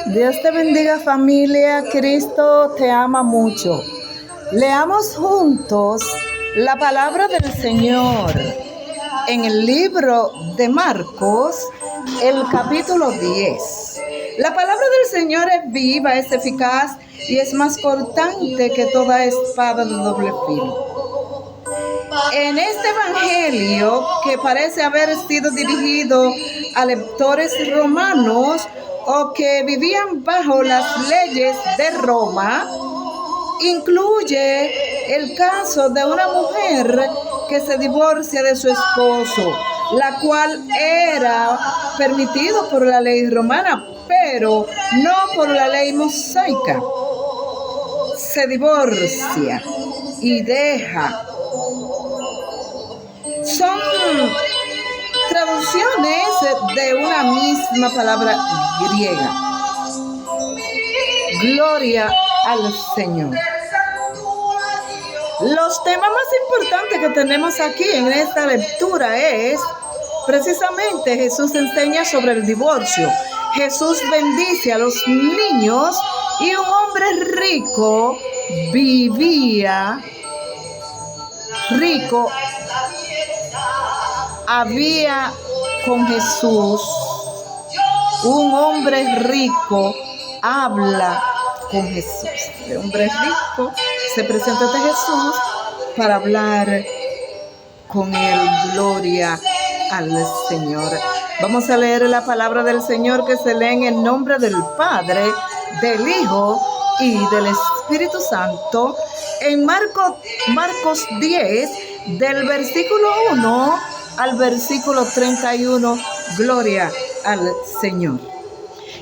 Dios te bendiga, familia. Cristo te ama mucho. Leamos juntos la palabra del Señor en el libro de Marcos, el capítulo 10. La palabra del Señor es viva, es eficaz y es más cortante que toda espada de doble filo. En este evangelio, que parece haber sido dirigido a lectores romanos o que vivían bajo las leyes de Roma, incluye el caso de una mujer que se divorcia de su esposo, la cual era permitido por la ley romana, pero no por la ley mosaica. Se divorcia y deja. Son traducciones de una misma palabra griega. Gloria al Señor. Los temas más importantes que tenemos aquí en esta lectura es precisamente Jesús enseña sobre el divorcio. Jesús bendice a los niños y un hombre rico había con Jesús. Un hombre rico habla con Jesús. El hombre rico se presenta ante Jesús para hablar con él. Gloria al Señor. Vamos a leer la palabra del Señor que se lee en el nombre del Padre, del Hijo y del Espíritu Santo en Marcos 10, del versículo 1 al versículo 31. Gloria al Señor.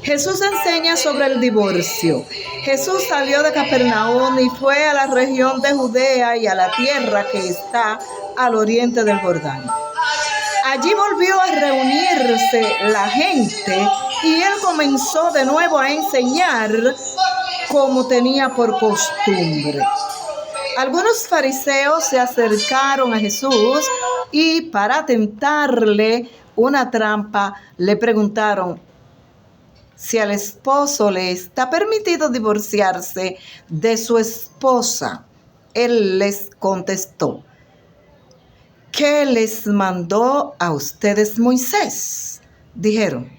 Jesús enseña sobre el divorcio. Jesús salió de Capernaum y fue a la región de Judea y a la tierra que está al oriente del Jordán. Allí volvió a reunirse la gente y él comenzó de nuevo a enseñar como tenía por costumbre. Algunos fariseos se acercaron a Jesús y para tentarle una trampa le preguntaron si al esposo le está permitido divorciarse de su esposa. Él les contestó: ¿qué les mandó a ustedes Moisés? Dijeron: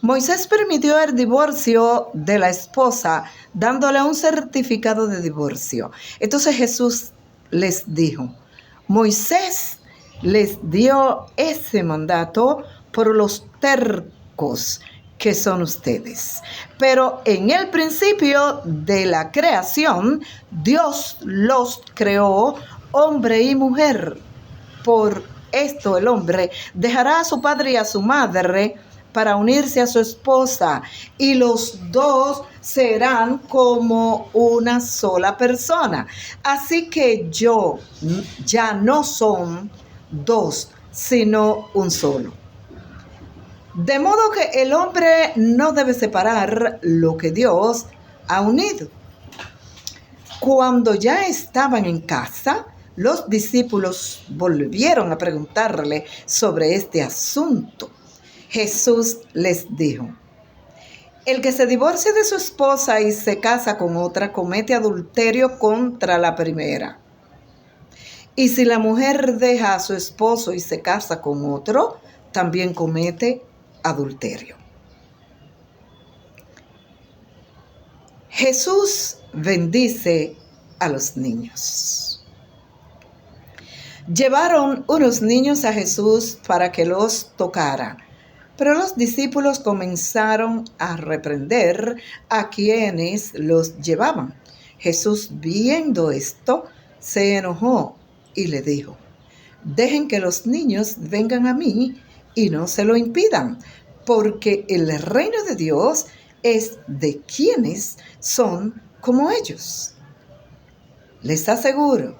Moisés permitió el divorcio de la esposa dándole un certificado de divorcio. Entonces Jesús les dijo: Moisés les dio ese mandato por los tercos que son ustedes. Pero en el principio de la creación, Dios los creó hombre y mujer. Por esto el hombre dejará a su padre y a su madre para unirse a su esposa, y los dos serán como una sola persona. Así que ya no son dos, sino un solo. De modo que el hombre no debe separar lo que Dios ha unido. Cuando ya estaban en casa, los discípulos volvieron a preguntarle sobre este asunto. Jesús les dijo: el que se divorcie de su esposa y se casa con otra comete adulterio contra la primera. Y si la mujer deja a su esposo y se casa con otro, también comete adulterio. Jesús bendice a los niños. Llevaron unos niños a Jesús para que los tocara, pero los discípulos comenzaron a reprender a quienes los llevaban. Jesús, viendo esto, se enojó y le dijo: dejen que los niños vengan a mí y no se lo impidan, porque el reino de Dios es de quienes son como ellos. Les aseguro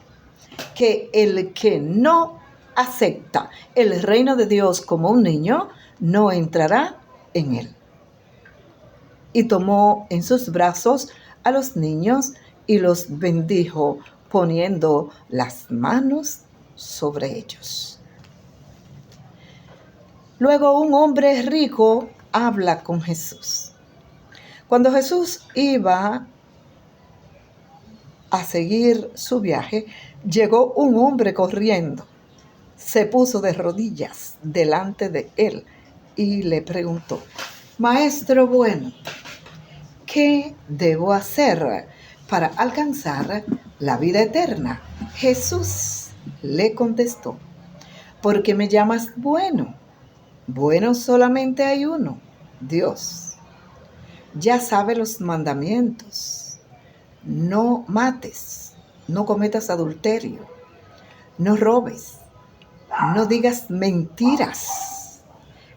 que el que no acepta el reino de Dios como un niño, no entrará en él. Y tomó en sus brazos a los niños y los bendijo, poniendo las manos sobre ellos. Luego un hombre rico habla con Jesús. Cuando Jesús iba a seguir su viaje, llegó un hombre corriendo, se puso de rodillas delante de él y le preguntó: Maestro bueno, ¿qué debo hacer para alcanzar la vida eterna? Jesús le contestó: ¿por qué me llamas bueno? Bueno solamente hay uno, Dios. Ya sabe los mandamientos: no mates, no cometas adulterio, no robes, no digas mentiras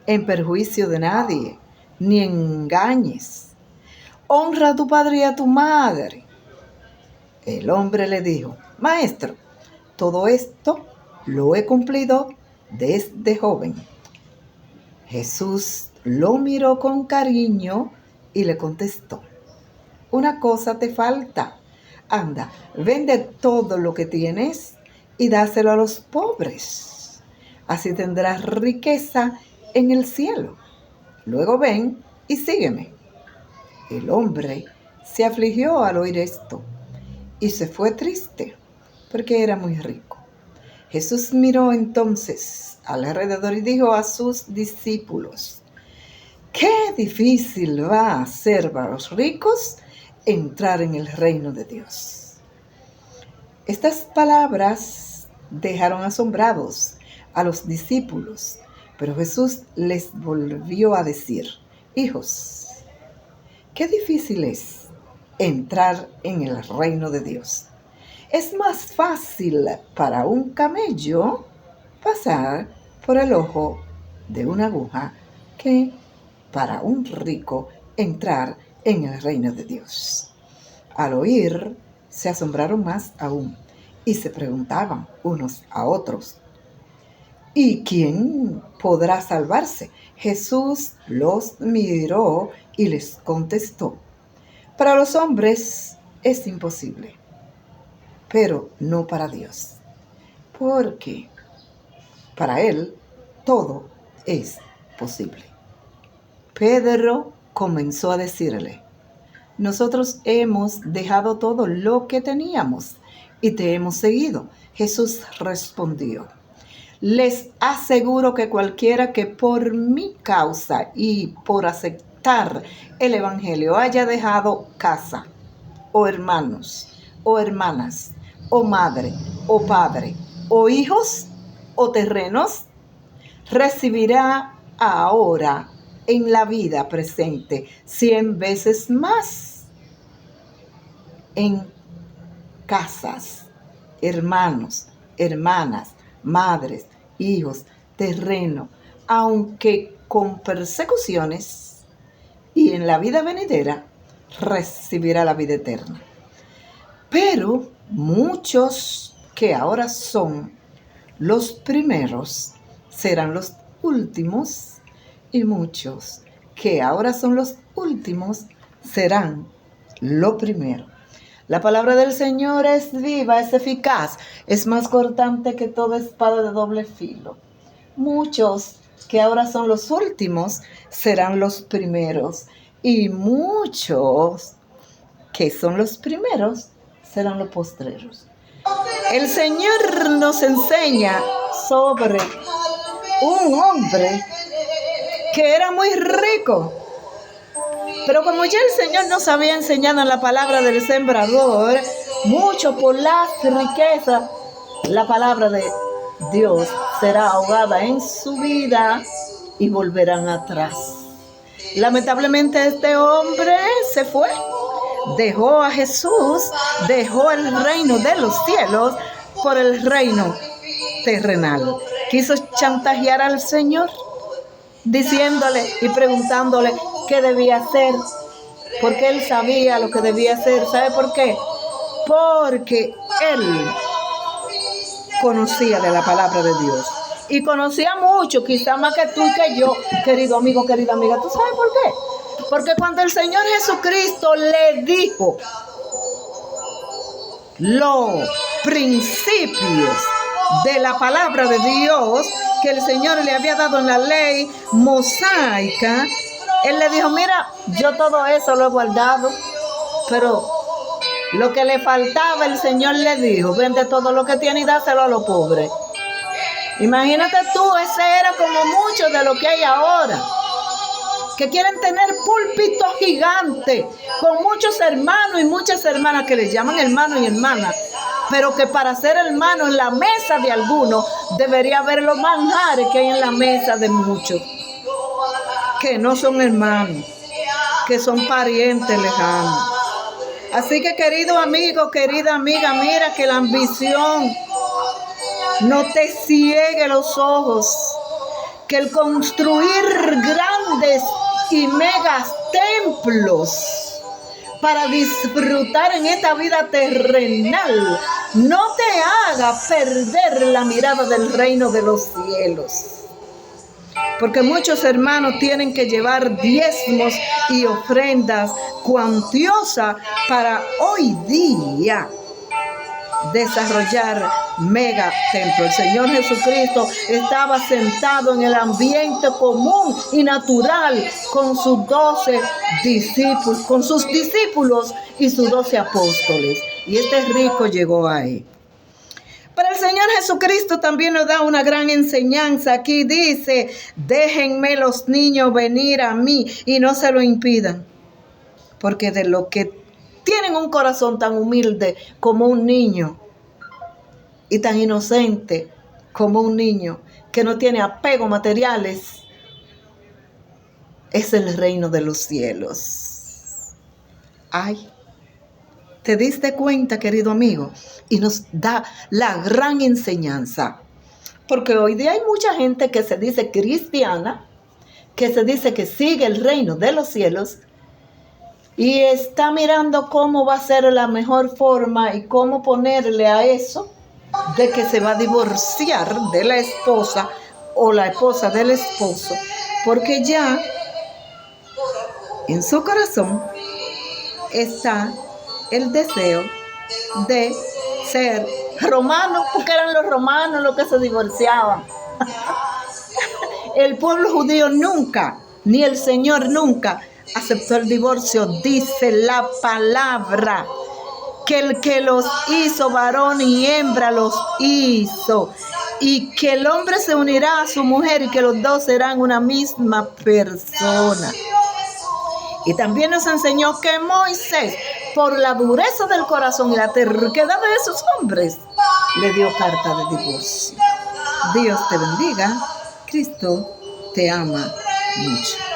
en perjuicio de nadie, ni engañes. Honra a tu padre y a tu madre. El hombre le dijo: Maestro, todo esto lo he cumplido desde joven. Jesús lo miró con cariño y le contestó: una cosa te falta. Anda, vende todo lo que tienes y dáselo a los pobres. Así tendrás riqueza en el cielo. Luego ven y sígueme. El hombre se afligió al oír esto y se fue triste, porque era muy rico. Jesús miró entonces alrededor y dijo a sus discípulos: qué difícil va a ser para los ricos entrar en el reino de Dios. Estas palabras dejaron asombrados a los discípulos, pero Jesús les volvió a decir: hijos, qué difícil es entrar en el reino de Dios. Es más fácil para un camello pasar por el ojo de una aguja que para un rico entrar en el reino de Dios. Al oír, se asombraron más aún y se preguntaban unos a otros: ¿y quién podrá salvarse? Jesús los miró y les contestó: para los hombres es imposible, pero no para Dios, porque para Él todo es posible. Pedro comenzó a decirle: nosotros hemos dejado todo lo que teníamos y te hemos seguido. Jesús respondió: les aseguro que cualquiera que por mi causa y por aceptar el Evangelio haya dejado casa, o hermanos, o hermanas, o madre, o padre, o hijos, o terrenos, recibirá ahora en la vida presente 100 veces más en casas, hermanos, hermanas, madres, hijos, terreno, aunque con persecuciones, y en la vida venidera recibirá la vida eterna. Pero muchos que ahora son los primeros serán los últimos, y muchos que ahora son los últimos serán lo primero. La palabra del Señor es viva, es eficaz, es más cortante que toda espada de doble filo. Muchos que ahora son los últimos serán los primeros, y muchos que son los primeros serán los postreros. El Señor nos enseña sobre un hombre que era muy rico. Pero como ya el Señor nos había enseñado en la palabra del sembrador, mucho por las riquezas, la palabra de Dios será ahogada en su vida y volverán atrás. Lamentablemente este hombre se fue, dejó a Jesús, dejó el reino de los cielos por el reino terrenal. Quiso chantajear al Señor, diciéndole y preguntándole qué debía hacer, porque él sabía lo que debía hacer. ¿Sabe por qué? Porque él conocía de la palabra de Dios y conocía mucho, quizá más que tú y que yo, querido amigo, querida amiga. ¿Tú sabes por qué? Porque cuando el Señor Jesucristo le dijo los principios de la palabra de Dios que el Señor le había dado en la ley mosaica, Él le dijo, mira, yo todo eso lo he guardado, pero lo que le faltaba, el Señor le dijo, vende todo lo que tiene y dáselo a los pobres. Imagínate tú, ese era como mucho de lo que hay ahora, que quieren tener púlpitos gigantes, con muchos hermanos y muchas hermanas que les llaman hermanos y hermanas, pero que para ser hermano en la mesa de algunos, debería haber los manjares que hay en la mesa de muchos, que no son hermanos, que son parientes lejanos. Así que, querido amigo, querida amiga, mira que la ambición no te ciegue los ojos, que el construir grandes y megas templos para disfrutar en esta vida terrenal no te haga perder la mirada del reino de los cielos. Porque muchos hermanos tienen que llevar diezmos y ofrendas cuantiosas para hoy día desarrollar mega templo. El Señor Jesucristo estaba sentado en el ambiente común y natural con sus 12 discípulos, con sus discípulos y sus 12 apóstoles. Y este rico llegó ahí. Pero el Señor Jesucristo también nos da una gran enseñanza. Aquí dice, déjenme los niños venir a mí y no se lo impidan. Porque de lo que tienen un corazón tan humilde como un niño y tan inocente como un niño que no tiene apego materiales, es el reino de los cielos. Ay, ¿te diste cuenta, querido amigo? Y nos da la gran enseñanza. Porque hoy día hay mucha gente que se dice cristiana, que se dice que sigue el reino de los cielos y está mirando cómo va a ser la mejor forma y cómo ponerle a eso de que se va a divorciar de la esposa o la esposa del esposo, porque ya en su corazón está el deseo de ser romano, porque eran los romanos los que se divorciaban. El pueblo judío nunca, ni el Señor nunca aceptó el divorcio. Dice la palabra que el que los hizo varón y hembra los hizo, y que el hombre se unirá a su mujer y que los dos serán una misma persona. Y también nos enseñó que Moisés, por la dureza del corazón y la terquedad de esos hombres, le dio carta de divorcio. Dios te bendiga. Cristo te ama mucho.